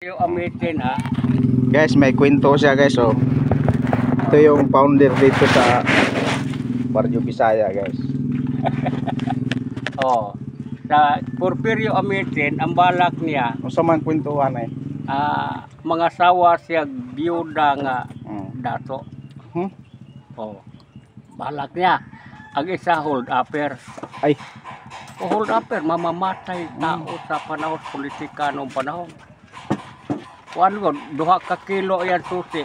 Yung amitin ha. Guys, may kwento siya guys. So, ito yung founder dito sa Barrio Bisaya guys. Oh. Sa Porfirio amitin, ang balak niya, Kung sa man kwentuhan eh. mga sawa siya biyuda nga dato. Oh. Balak niya. Ang isa hold upper. Ay. O hold upper, mamamatay tao sa panahon politika noong panahon. Kuan ko, 2 ka kilo yan susi.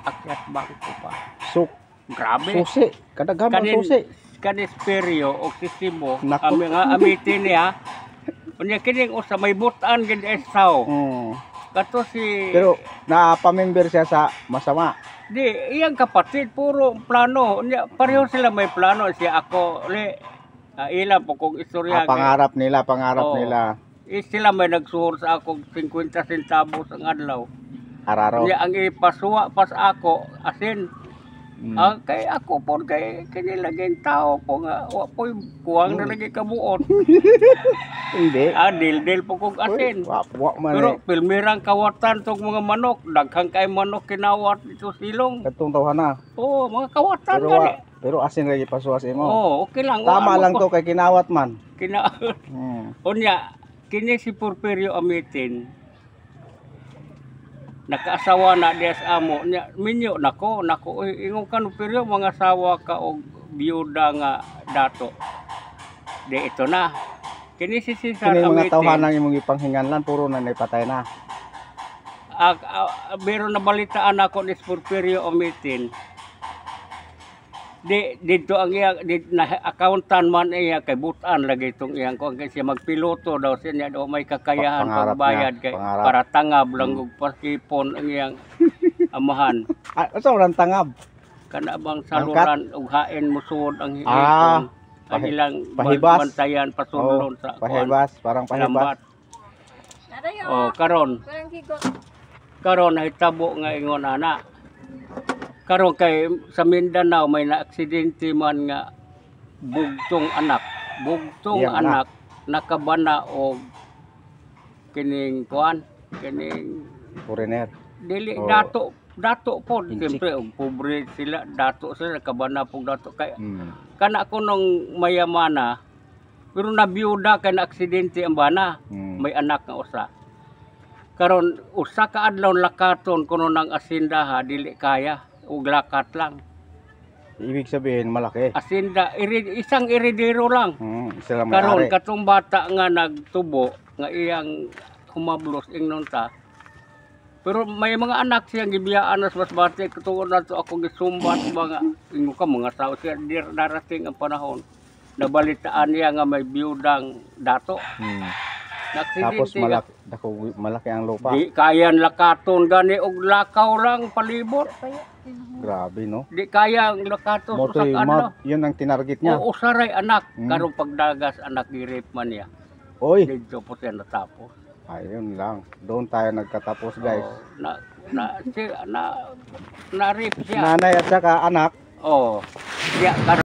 Akyat bangko pa. So, Grabe. susi. Kadaghan susi. Kanis peryo o sisimo. Naku. Amitin niya. Unya kining usa may butan gid esaw. Kato si Pero na-pamember siya sa masama. di iyang kapatid puro plano. Unya pareho sila may plano siya ako ilan po kong istorya. Pangarap nila. Sila may nagsuhol sa akong 50 centavos ang adlaw. Araro. Unya ang ipasuwa pas ako asin. Kay ako po kay kinilaging tao po nga wa po kuwang na lagi kabuot. Hindi. Dil po kong asin. Wa man. Pero pilmirang kawatan tong mga manok, daghang kay manok kinawat dito silong. Katong tawhan na. Oo, mga kawatan gani. Pero asin lagi pasuwas mo. Oo, okay lang. Tama lang to kay kinawat man. Unya, kini si Porfirio amitin. Nakaasawa na diya sa amo nya minyo nako ingong kan Porfirio mga asawa ka og biyuda nga dato. Di ito na. Kini si Cesar Kini mga amitin. tawhan ang imong ipanghinganlan puro na napatay na. Pero nabalitaan ako ni Porfirio amitin. Dito ang iya accountant man iya kay butan lagi itong iyang ko kay siya magpiloto daw siya daw may kakayahan pagbayad kay para tangab lang og pasipon ang iyang amahan. Asa orang tangab? Kana bang saluran og hain musud ang hiton. Ang ilang bantayan pasulon sa pahibas, parang pahibas. Oh, karon nahitabo nga ingon ana. Karon kay sa Mindanao may naaksidente man nga bugtong anak nakabana og kining foreigner. Dili dato po siyempre og pobre sila dato sila nakabana pog dato kay kana ko nung mayamana pero nabiyuda kay naaksidente ang bana may anak nga usa. Karon usa ka adlaw lakaton kuno nang asindaha dili kaya ug lakat lang. Ibig sabihin malaki. Asinda isang iridero lang. Isa lang Karon katong bata nga nagtubo nga iyang humablos ingnon ta. Pero may mga anak siyang gibiyaan nas mas bata katong nato ako gisumbat mga ingo ka mga tao siya darating ang panahon. Nabalitaan niya nga may biyudang dato. Tapos malaki ang lupa. Di kayan lakaton gani og lakaw lang palibot. Grabe no. Di kaya ang lakaton sa ano. Yun ang tinarget niya. Oo, saray anak. Karong pagdagas anak gi-rape man niya. Oy. Dito po siya natapos. Ayun lang. Doon tayo nagkatapos guys. Na-rape siya. Nanay at saka anak. Oo.